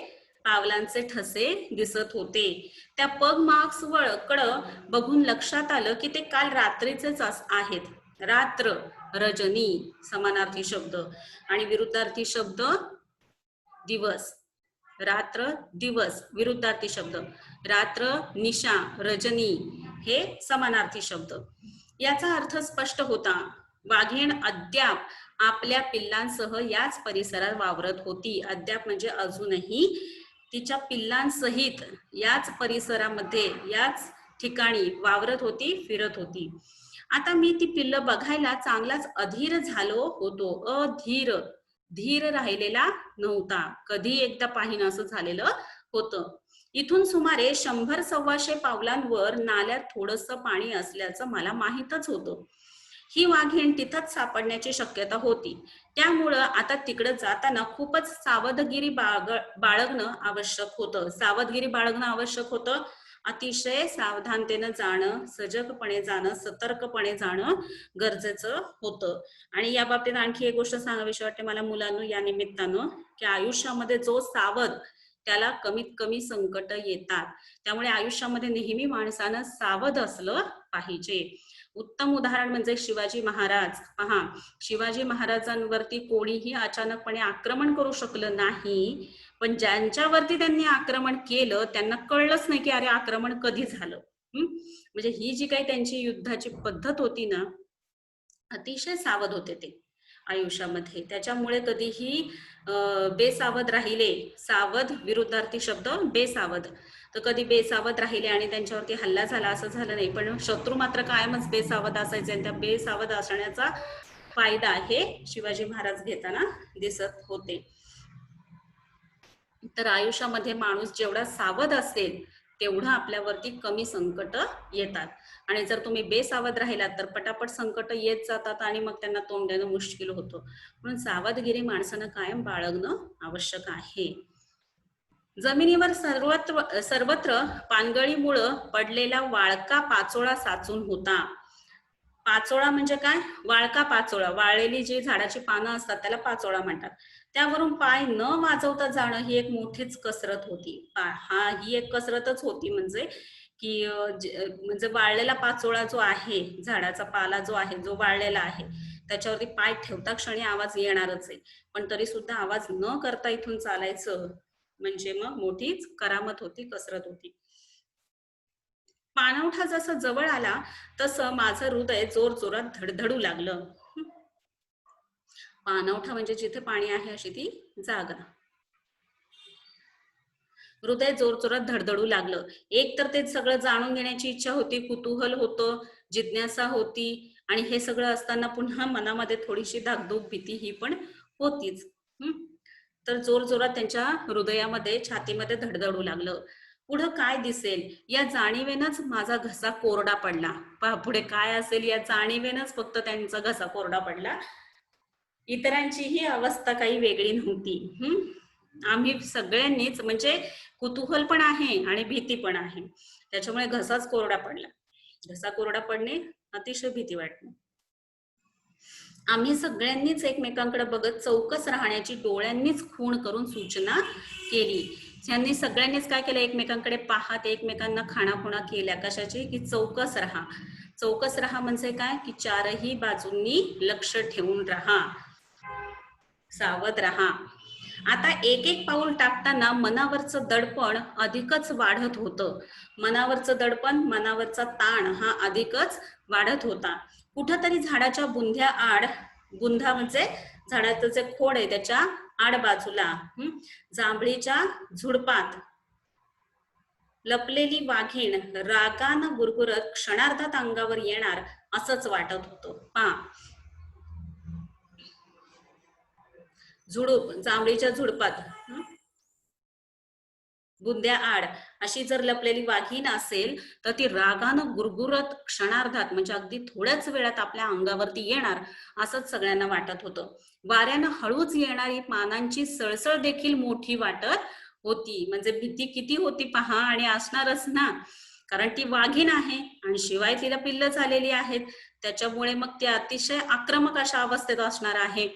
पावलांचे ठसे दिसत होते. त्या पग मार्क्स कडं बघून लक्षात आलं की ते काल रात्रीचेच आहेत. रात्र रजनी समानार्थी शब्द आणि विरुद्धार्थी शब्द दिवस. रात्र दिवस विरुद्धार्थी शब्द, रात्र निशा रजनी हे समानार्थी शब्द. याचा अर्थ स्पष्ट होता. वाघीण अद्याप आपल्या पिल्लांसह याच परिसरात वावरत होती. अद्याप म्हणजे अजूनही तिच्या पिल्लांसहित याच परिसरामध्ये याच ठिकाणी वावरत होती, फिरत होती. आता मी ती पिल्लं बघायला चांगलाच अधीर झालो होतो. धीर राहिलेला नव्हता. कधी एकदा पाहिन असं झालेलं होतं. इथून सुमारे 100-125 पावलांवर नाल्यात थोडंसं पाणी असल्याचं मला माहीतच होतं. ही वाघीण तिथंच सापडण्याची शक्यता होती. त्यामुळं आता तिकडं जाताना खूपच सावधगिरी बाळगणं आवश्यक होतं. अतिशय सावधानतेनं जाणं, सजगपणे जाणं, सतर्कपणे जाणं गरजेचं होतं. आणि या बाबतीत आणखी एक गोष्ट सांगावीशी वाटते मला मुलांनो या निमित्तानं, की आयुष्यामध्ये जो सावध त्याला कमीत कमी संकट येतात. त्यामुळे आयुष्यामध्ये नेहमी माणसानं सावध असलं पाहिजे. उत्तम उदाहरण म्हणजे शिवाजी महाराज. पहा, शिवाजी महाराजांवरती कोणीही अचानकपणे आक्रमण करू शकलं नाही, पण ज्यांच्यावरती त्यांनी आक्रमण केलं त्यांना कळलंच नाही की अरे आक्रमण कधी झालं. म्हणजे ही जी काही त्यांची युद्धाची पद्धत होती ना, अतिशय सावध होते ते आयुष्यामध्ये. त्याच्यामुळे कधीही बेसावध राहिले, सावध विरुद्धार्थी शब्द बेसावध, तर कधी बेसावध राहिले आणि त्यांच्यावरती हल्ला झाला असं झालं नाही. पण शत्रू मात्र कायमच बेसावध असायचे आणि त्या बेसावध असण्याचा फायदा हे शिवाजी महाराज घेताना दिसत होते. तर आयुष्यामध्ये माणूस जेवढा सावध असेल तेवढं आपल्यावरती कमी संकट येतात. आणि जर तुम्ही बेसावध राहिलात तर पटापट संकट येत जातात आणि मग त्यांना तोंड देणं मुश्किल होतं. म्हणून सावधगिरी माणसानं कायम बाळगणं आवश्यक आहे. जमिनीवर सर्वत्र पानगळीमुळं पडलेला वाळका पाचोळा साचून होता. पाचोळा म्हणजे काय? वाळका पाचोळा, वाळलेली जी झाडाची पानं असतात त्याला पाचोळा म्हणतात. त्यावरून पाय न वाजवता जाणं ही एक मोठीच कसरत होती. ही एक कसरतच होती म्हणजे की म्हणजे वाळलेला पाचोळा जो आहे, झाडाचा पाला जो आहे, जो वाळलेला आहे, त्याच्यावरती पाय ठेवता क्षणी आवाज येणारच आहे. पण तरी सुद्धा आवाज न करता इथून चालायचं म्हणजे मग मोठीच करामत होती, कसरत होती. पाणवठा जसं जवळ आला तसं माझं हृदय जोरजोरात धडधडू लागलं. पाणवठा म्हणजे जिथे पाणी आहे अशी ती जागा. हृदय जोरजोरात धडधडू लागलं. एक तर ते सगळं जाणून घेण्याची इच्छा होती, कुतूहल होतं, जिज्ञासा होती आणि हे सगळं असताना पुन्हा मनामध्ये थोडीशी धाकधूक भीती ही पण होतीच. तर जोरजोरात त्यांच्या हृदयामध्ये छातीमध्ये धडधडू लागलं. पुढं काय दिसेल या जाणीवेनच माझा घसा कोरडा पडला. पहा पुढे काय असेल या जाणीवेनच फक्त त्यांचा घसा कोरडा पडला. इतरांची ही अवस्था काही वेगळी नव्हती. आम्ही सगळ्यांनीच म्हणजे कुतूहल पण आहे आणि भीती पण आहे. त्याच्यामुळे घसाच कोरडा पडला. घसा कोरडा पडणे, अतिशय भीती वाटणे. आम्ही सगळ्यांनीच एकमेकांकडे बघत चौकस राहण्याची डोळ्यांनीच खूण करून सूचना केली. त्यांनी सगळ्यांनीच काय केलं, एकमेकांकडे पाहत एकमेकांना खाणाखुणा केल्या. कशाची? की चौकस राहा. चौकस राहा म्हणजे काय की चारही बाजूंनी लक्ष ठेवून राहा, सावध राहा. आता एक एक पाऊल टाकताना मनावरचं दडपण अधिकच वाढत होतं. मनावरचं दडपण, मनावरचा ताण हा अधिकच वाढत होता. कुठंतरी झाडाच्या बुंध्या आड, बुंधा म्हणजे झाडाचं जे खोड आहे त्याच्या आड बाजूला जांभळीच्या झुडपात लपलेली वाघीण रागानं गुरगुरत क्षणार्धात अंगावर येणार असंच वाटत होतं. झुडूप, जांभळीच्या झुडपात बुंद्या आड अशी जर लपलेली वाघीण असेल तर ती रागानं गुरगुरत क्षणार्धात म्हणजे अगदी थोड्याच वेळात आपल्या अंगावरती येणार असंच सगळ्यांना वाटत होतं. वाऱ्यानं हळूच येणारी पानांची सळसळ देखील मोठी वाटत होती. म्हणजे भीती किती होती पहा, आणि असणारच ना, कारण ती वाघीण आहे आणि शिवाय तिला पिल्लं झालेली आहेत, त्याच्यामुळे मग ती अतिशय आक्रमक अशा अवस्थेत असणार आहे.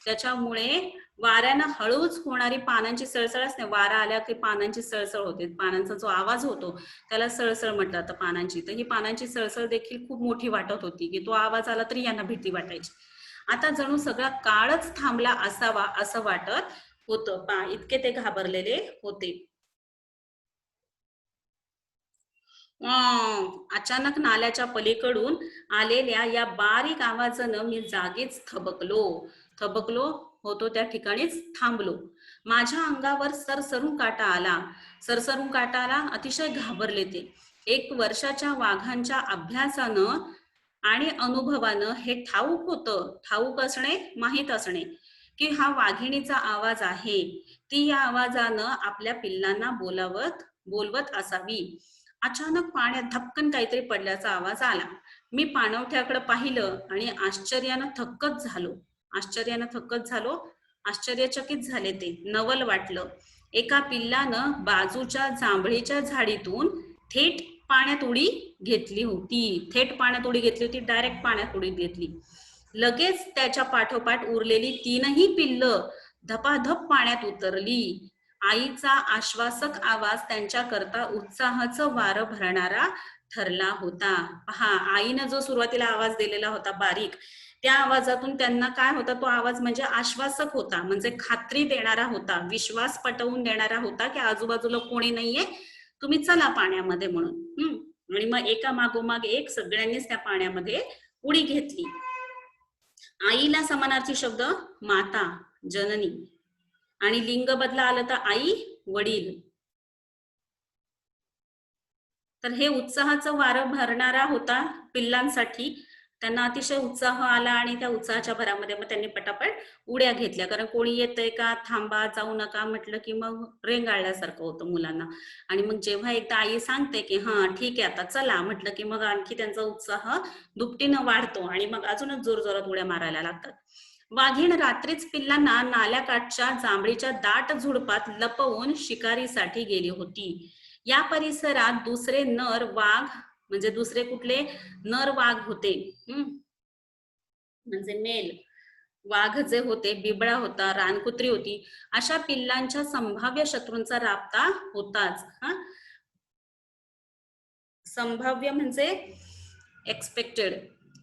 त्याच्यामुळे वाऱ्यानं हळूच होणारी पानांची सळसळ असते, वारा आल्या की पानांची सळसळ होते, पानांचा जो आवाज होतो त्याला सळसळ म्हटलं जातं पानांची. तर ही पानांची सळसळ देखील खूप मोठी वाटत होती की तो आवाज आला तरी यांना भीती वाटायची. आता जणू सगळा काळच थांबला असावा असं वाटत होतं. इतके ते घाबरलेले होते. अचानक नाल्याच्या पलीकडून आलेल्या या बारीक आवाजानं मी जागीच थबकलो होतो, त्या ठिकाणीच थांबलो. माझ्या अंगावर सरसरून काटा आला. अतिशय घाबरले ते. 1 वर्षाच्या वाघांच्या अभ्यासानं आणि अनुभवानं हे ठाऊक असणे, माहीत असणे की हा वाघिणीचा आवाज आहे. ती या आवाजानं आपल्या पिल्लांना बोलवत असावी. अचानक पाण्यात धपकन काहीतरी पडल्याचा आवाज आला. मी पाणवठ्याकडे पाहिलं आणि आश्चर्यानं थक्कच झालो. आश्चर्यचकित झाले ते. नवल वाटलं. एका पिल्लानं बाजूच्या जांभळीच्या झाडीतून थेट पाण्यात उडी घेतली होती. डायरेक्ट पाण्यात उडी घेतली. लगेच त्याच्या पाठोपाठ उरलेली 3ही पिल्लं धपाधप पाण्यात उतरली. आईचा आश्वासक आवाज त्यांच्याकरता उत्साहाचं वारं भरणारा ठरला होता. पहा, आईनं जो सुरुवातीला आवाज दिलेला होता बारीक, त्या आवाजातून त्यांना काय होता, तो आवाज म्हणजे आश्वासक होता, म्हणजे खात्री देणारा होता, विश्वास पटवून देणारा होता की आजूबाजूला कोणी नाहीये, तुम्ही चला पाण्यामध्ये म्हणून. आणि मग एका मागोमाग एक सगळ्यांनीच त्या पाण्यामध्ये उडी घेतली. आईला समानार्थी शब्द माता, जननी, आणि लिंग बदला आलं तर आई, वडील. तर हे उत्साहाचं वारं भरणारा होता पिल्लांसाठी. त्यांना अतिशय उत्साह आला आणि त्या उत्साहाच्या भरामध्ये मग त्यांनी पटापट उड्या घेतल्या, कारण कोणी येतंय का, थांबा, जाऊ नका म्हटलं की मग रेंगाळल्यासारखं होतं मुलांना. आणि मग जेव्हा एकदा आई सांगते की हा ठीक आहे आता चला म्हटलं की मग आणखी त्यांचा उत्साह दुपटीनं वाढतो आणि मग अजूनच जोरजोरात उड्या मारायला लागतात. वाघीण रात्रीच पिल्लांना नाल्याकाठच्या जांभळीच्या दाट झुडपात लपवून शिकारीसाठी गेली होती. या परिसरात दुसरे नर वाघ, म्हणजे दुसरे कुठले नर वाघ होते, म्हणजे मेल वाघ जे होते, बिबळा होता, रानकुत्री होती, अशा पिल्लांच्या संभाव्य शत्रूंचा राबता होताच. संभाव्य म्हणजे एक्सपेक्टेड,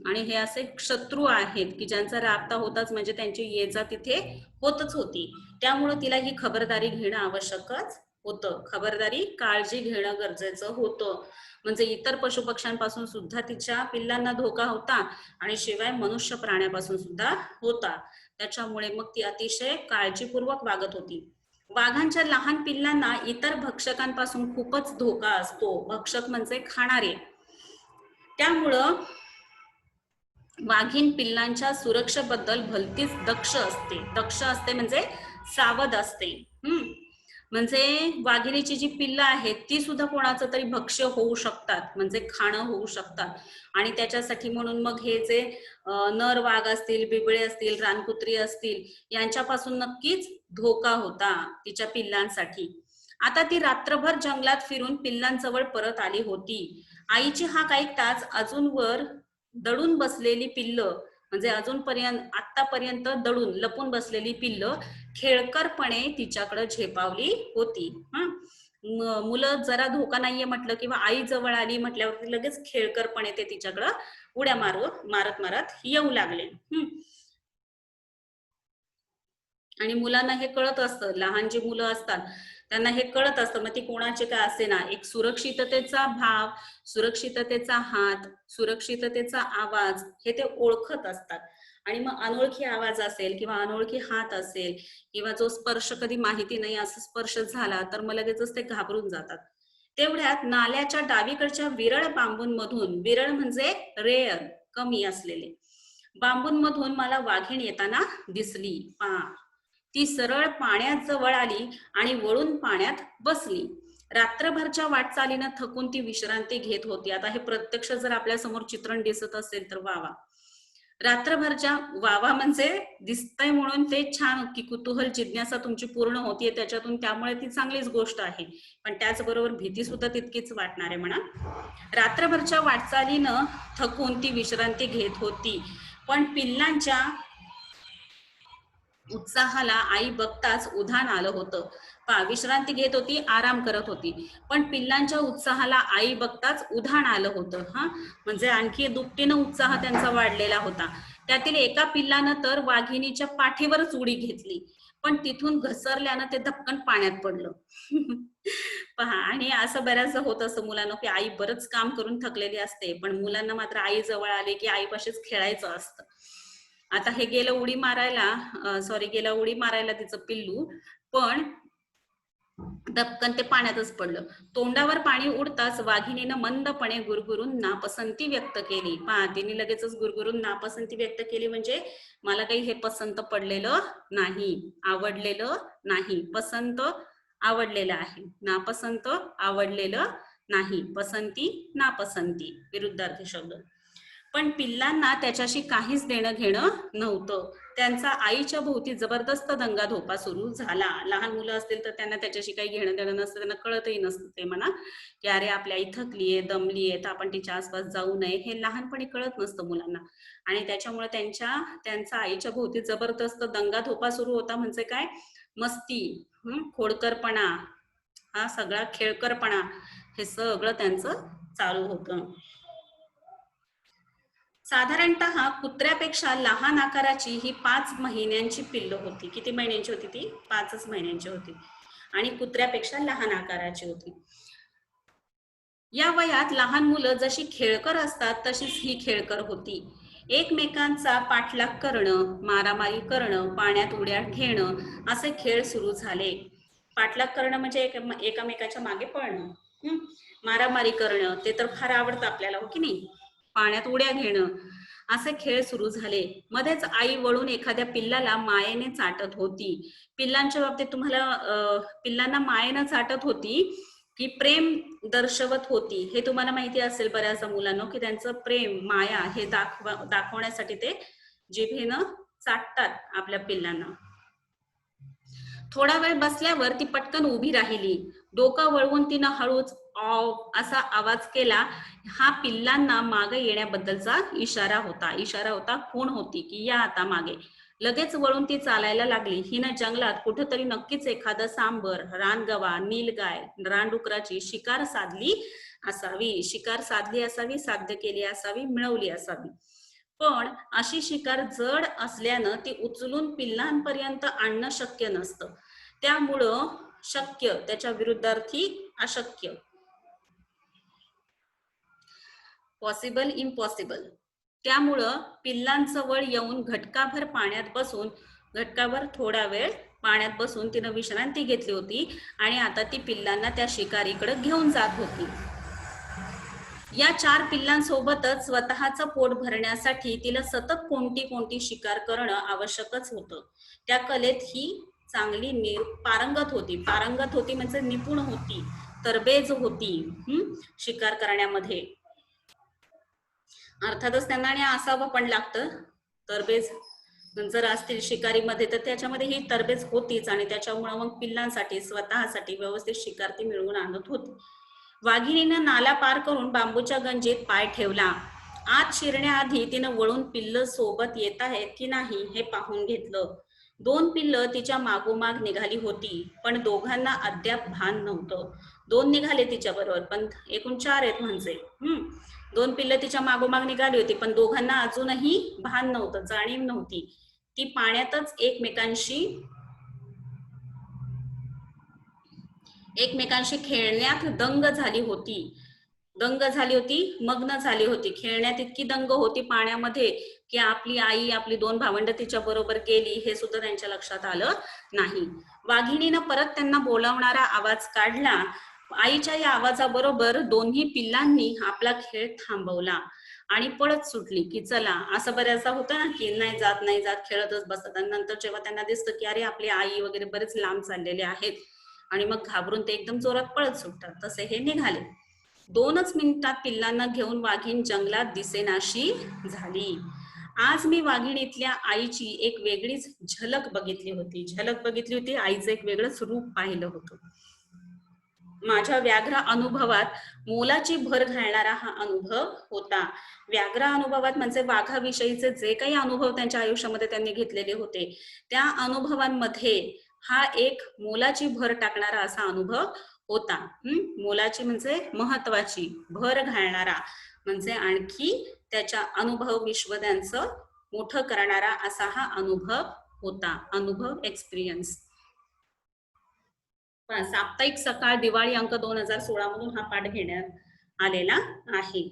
आणि हे असे शत्रू आहेत की ज्यांचा राबता होताच, म्हणजे त्यांची ये जा तिथे होतच होती. त्यामुळे तिला ही खबरदारी घेणं आवश्यकच होतं. खबरदारी, काळजी घेणं गरजेचं होतं. म्हणजे इतर पशुपक्ष्यांपासून सुद्धा तिच्या पिल्लांना धोका होता आणि शिवाय मनुष्य प्राण्यापासून सुद्धा होता. त्याच्यामुळे मग ती अतिशय काळजीपूर्वक वागत होती. वाघांच्या लहान पिल्लांना इतर भक्षकांपासून खूपच धोका असतो. भक्षक म्हणजे खाणारे. त्यामुळं वाघीण पिल्लांच्या सुरक्षेबद्दल भलतीच दक्ष असते म्हणजे सावध असते. म्हणजे वाघिणीची जी पिल्लं आहेत ती सुद्धा कोणाचं तरी भक्ष्य होऊ शकतात, म्हणजे खाणं होऊ शकतात. आणि त्याच्यासाठी म्हणून मग हे जे नर वाघ असतील, बिबळे असतील, रानकुत्री असतील, यांच्यापासून नक्कीच धोका होता तिच्या पिल्लांसाठी. आता ती रात्रभर जंगलात फिरून पिल्लांजवळ परत आली होती. आईची हाक ऐकताच अजूनवर दडून बसलेली पिल्लं, म्हणजे आतापर्यंत दडून लपून बसलेली पिल्लं खेळकरपणे तिच्याकडे झेपावली होती. मुलं जरा धोका नाहीये म्हटलं किंवा आई जवळ आली म्हटल्यावरती लगेच खेळकरपणे ते तिच्याकडं उड्या मारत मारत येऊ लागले. आणि मुलांना हे कळत असतं, लहान जी मुलं असतात त्यांना हे कळत असतं, मग ती कोणाचे काय असे ना, एक सुरक्षिततेचा भाव, सुरक्षिततेचा हात, सुरक्षिततेचा आवाज हे ते ओळखत असतात. आणि मग अनोळखी आवाज असेल किंवा अनोळखी हात असेल किंवा जो स्पर्श कधी माहिती नाही असं स्पर्श झाला तर मग लगेचच ते घाबरून जातात. तेवढ्यात नाल्याच्या डावीकडच्या विरळ बांबूंमधून, विरळ म्हणजे रेअर, कमी असलेले बांबूंमधून मला वाघीण येताना दिसली. ती सरळ पाण्यात जवळ आली आणि वळून पाण्यात बसली. रात्रभरच्या वाटचालीनं थकून ती विश्रांती घेत होती. आता हे प्रत्यक्ष जर आपल्या समोर चित्रण दिसत असेल तर वावा. रात्रभरच्या, वावा म्हणजे दिसतंय म्हणून ते छान, की कुतूहल जिज्ञासा तुमची पूर्ण होतीये त्याच्यातून, त्यामुळे ती चांगलीच गोष्ट आहे. पण त्याचबरोबर भीती सुद्धा तितकीच वाटणार आहे म्हणा. रात्रभरच्या वाटचालीनं थकून ती विश्रांती घेत होती, पण पिल्लांच्या उत्साहाला आई बघताच उधाण आलं होतं. विश्रांती घेत होती, आराम करत होती, पण पिल्लांच्या उत्साहाला आई बघताच उधाण आलं होतं. म्हणजे आणखी दुपटीनं उत्साह त्यांचा वाढलेला होता. त्यातील एका पिल्लानं तर वाघिणीच्या पाठीवरच उडी घेतली, पण तिथून घसरल्यानं ते धपकन पाण्यात पडलं. पहा, आणि असं बऱ्याचदा होत असतं मुलांना, की आई बरंच काम करून थकलेली असते, पण मुलांना मात्र आई जवळ आले की आईपाशीच खेळायचं असतं. आता हे गेलं उडी मारायला तिचं पिल्लू, पण धपकन ते पाण्यातच पडलं. तोंडावर पाणी उडताच वाघिणीनं मंदपणे गुरगुरून नापसंती व्यक्त केली. तिने लगेचच गुरगुरून नापसंती व्यक्त केली, म्हणजे मला काही हे पसंत पडलेलं नाही, आवडलेलं नाही. पसंत आवडलेलं आहे, नापसंत आवडलेलं नाही. पसंती नापसंती विरुद्धार्थी शब्द. पण पिल्लांना त्याच्याशी काहीच देणं घेणं नव्हतं. त्यांचा आईच्या भोवती जबरदस्त दंगाधोपा सुरू झाला. लहान मुलं असतील तर त्यांना त्याच्याशी काही घेणं देणं नसतं, त्यांना कळतही नसतं ते म्हणा, की अरे आपली आई थकलीये, दमलीये, तर आपण तिच्या आसपास जाऊ नये, हे लहानपणी कळत नसतं मुलांना. आणि त्याच्यामुळे त्यांचा आईच्या भोवती जबरदस्त दंगाधोपा सुरू होता. म्हणजे काय, मस्ती, खोडकरपणा, हा सगळा खेळकरपणा, हे सगळं त्यांचं चालू होतं. साधारणतः कुत्र्यापेक्षा लहान आकाराची ही 5 महिन्यांची पिल्ल होती. किती महिन्यांची होती ती? 5च महिन्यांची होती, आणि कुत्र्यापेक्षा लहान आकाराची होती. या वयात लहान मुलं जशी खेळकर असतात तशीच ही खेळकर होती. एकमेकांचा पाठलाग करणं, मारामारी करणं, पाण्यात उड्या घेणं असे खेळ सुरू झाले. पाठलाग करणं म्हणजे एकामेकाच्या मागे पळणं, मारामारी करणं, ते तर फार आवडतं आपल्याला, हो की नाही. पाण्यात उड्या घेणं असे खेळ सुरू झाले. मध्येच आई वळून एखाद्या पिल्लाला मायेने चाटत होती. पिल्लांच्या बाबतीत तुम्हाला पिल्लांना मायेने चाटत होती की प्रेम दर्शवत होती, हे तुम्हाला माहिती असेल बऱ्याचदा मुलांना, की त्यांचं प्रेम, माया हे दाखवण्यासाठी ते जिभेनं चाटतात आपल्या पिल्लांना. थोडा वेळ बसल्यावर ती पटकन उभी राहिली. डोकं वळवून तिनं हळूच ऑव असा आवाज केला. हा पिल्लांना मागे येण्याबद्दलचा इशारा होता. खूण होती की या आता मागे. लगेच वळून ती चालायला लागली. हिनं जंगलात कुठेतरी नक्कीच एखादं सांबर, रानगवा, नीलगाय, रानडुकराची शिकार साधली असावी, साध्य केली असावी, मिळवली असावी. पण अशी शिकार जड असल्यानं ती उचलून पिल्लांपर्यंत आणणं शक्य नसतं. त्यामुळं शक्य त्याच्या विरुद्धार्थी अशक्य, पॉसिबल, इम्पॉसिबल. त्यामुळं पिल्लांजवळ येऊन घटकाभर थोडा वेळ पाण्यात बसून तिनं विश्रांती घेतली होती, आणि आता ती पिल्लांना त्या शिकारीकडे घेऊन जात होती. या 4 पिल्लांसोबतच स्वतःचं पोट भरण्यासाठी तिला सतत कोणती शिकार करणं आवश्यकच होतं. त्या कलेत ही चांगली पारंगत होती म्हणजे निपुण होती, तरबेज होती शिकार करण्यामध्ये. अर्थातच त्यांना आणि असावं पण लागतं. तरबेज जर असतील शिकारीमध्ये तर त्याच्यामध्ये ही तरबेज होतीच, आणि त्याच्यामुळे मग पिल्लांसाठी, स्वतःसाठी व्यवस्थित शिकार ती मिळवून आणत होती. वाघिणीनं नाला पार करून बांबूच्या गंजीत पाय ठेवला. आत शिरण्याआधी तिनं वळून पिल्ल सोबत येत आहेत की नाही हे पाहून घेतलं. दोन पिल्लं तिच्या मागोमाग निघाली होती, पण दोघांना अद्याप भान नव्हतं. दोन निघाले तिच्या बरोबर, पण एकूण 4 आहेत म्हणजे. दोन पिल्लं तिच्या मागोमाग निघाली होती, पण दोघांना अजूनही भान नव्हतं, जाणीव नव्हती. ती पाण्यातच एकमेकांशी खेळण्यात दंग झाली होती. मग्न झाली होती, खेळण्यात इतकी दंग होती पाण्यामध्ये की आपली आई, आपली 2 भावंड तिच्या बरोबर गेली हे सुद्धा त्यांच्या लक्षात आलं नाही. वाघिणीनं परत त्यांना बोलावणारा आवाज काढला. आईच्या या आवाजाबरोबर दोन्ही पिल्लांनी आपला खेळ थांबवला आणि पळत सुटली की चला. असं बऱ्याचदा होतं ना की नाही जात खेळतच बसतात, आणि नंतर जेव्हा त्यांना दिसतं की अरे आपली आई वगैरे बरेच लांब चाललेले आहेत, आणि मग घाबरून ते एकदम जोरात पळत सुटतात, तसे हे निघाले. 2च मिनिटात पिल्लांना घेऊन वाघीण जंगलात दिसेनाशी झाली. आज मी वाघिणीतल्या आईची एक वेगळीच झलक बघितली होती. आईचं एक वेगळंच रूप पाहिलं होतं. माझ्या व्याघ्र अनुभवात मोलाची भर घालणारा हा अनुभव होता. व्याघ्र अनुभवात म्हणजे वाघाविषयीचे जे काही अनुभव त्यांच्या आयुष्यामध्ये त्यांनी घेतलेले होते, त्या अनुभवांमध्ये हा एक मोलाची भर टाकणारा असा अनुभव होता. मोलाची म्हणजे महत्वाची, भर घालणारा म्हणजे आणखी त्याच्या अनुभव विश्व त्यांचं मोठं करणारा असा हा अनुभव होता. अनुभव, एक्सपिरियन्स. साप्ताहिक सकाळ दिवाळी अंक 2016 मधून हा पाठ घेण्यात आलेला आहे.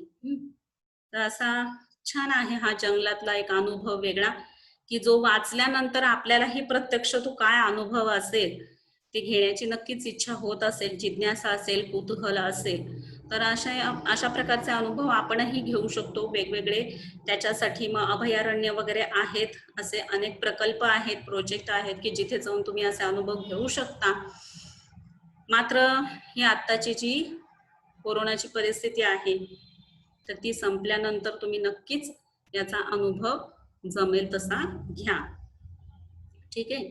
तर असा छान आहे हा जंगलातला एक अनुभव वेगळा, की जो वाचल्यानंतर आपल्यालाही प्रत्यक्ष तो काय अनुभव असेल ते घेण्याची नक्कीच इच्छा होत असेल, जिज्ञासा असेल, कुतूहल असेल. तर अशा प्रकारचे अनुभव आपणही घेऊ शकतो वेगवेगळे. त्याच्यासाठी मग अभयारण्य वगैरे आहेत, असे अनेक प्रकल्प आहेत, प्रोजेक्ट आहेत की जिथे जाऊन तुम्ही असे अनुभव घेऊ शकता. मात्र ही आत्ताची जी कोरोनाची परिस्थिती आहे तर ती संपल्यानंतर तुम्ही नक्कीच याचा अनुभव जमेल तसा घ्या. ठीक आहे.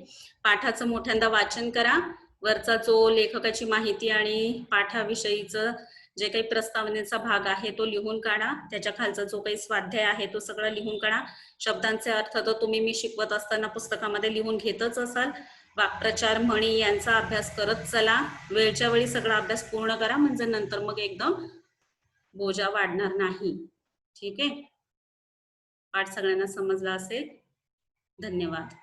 पाठाचं मोठ्यांदा वाचन करा. वरचा जो लेखकाची माहिती आणि पाठाविषयीचं जे काही प्रस्तावनेचा भाग आहे तो लिहून काढा. त्याच्या खालचा जो काही स्वाध्याय आहे तो सगळं लिहून काढा. शब्दांचे अर्थ तर तुम्ही मी शिकवत असताना पुस्तकामध्ये लिहून घेतच असाल. वाक्प्रचार, म्हणी यांचा अभ्यास करत चला. वेळच्या वेळी सगळा अभ्यास पूर्ण करा, म्हणजे नंतर मग एकदम बोजा वाढणार नाही. ठीक आहे. पाठ सगळ्यांना समजला असेल. धन्यवाद.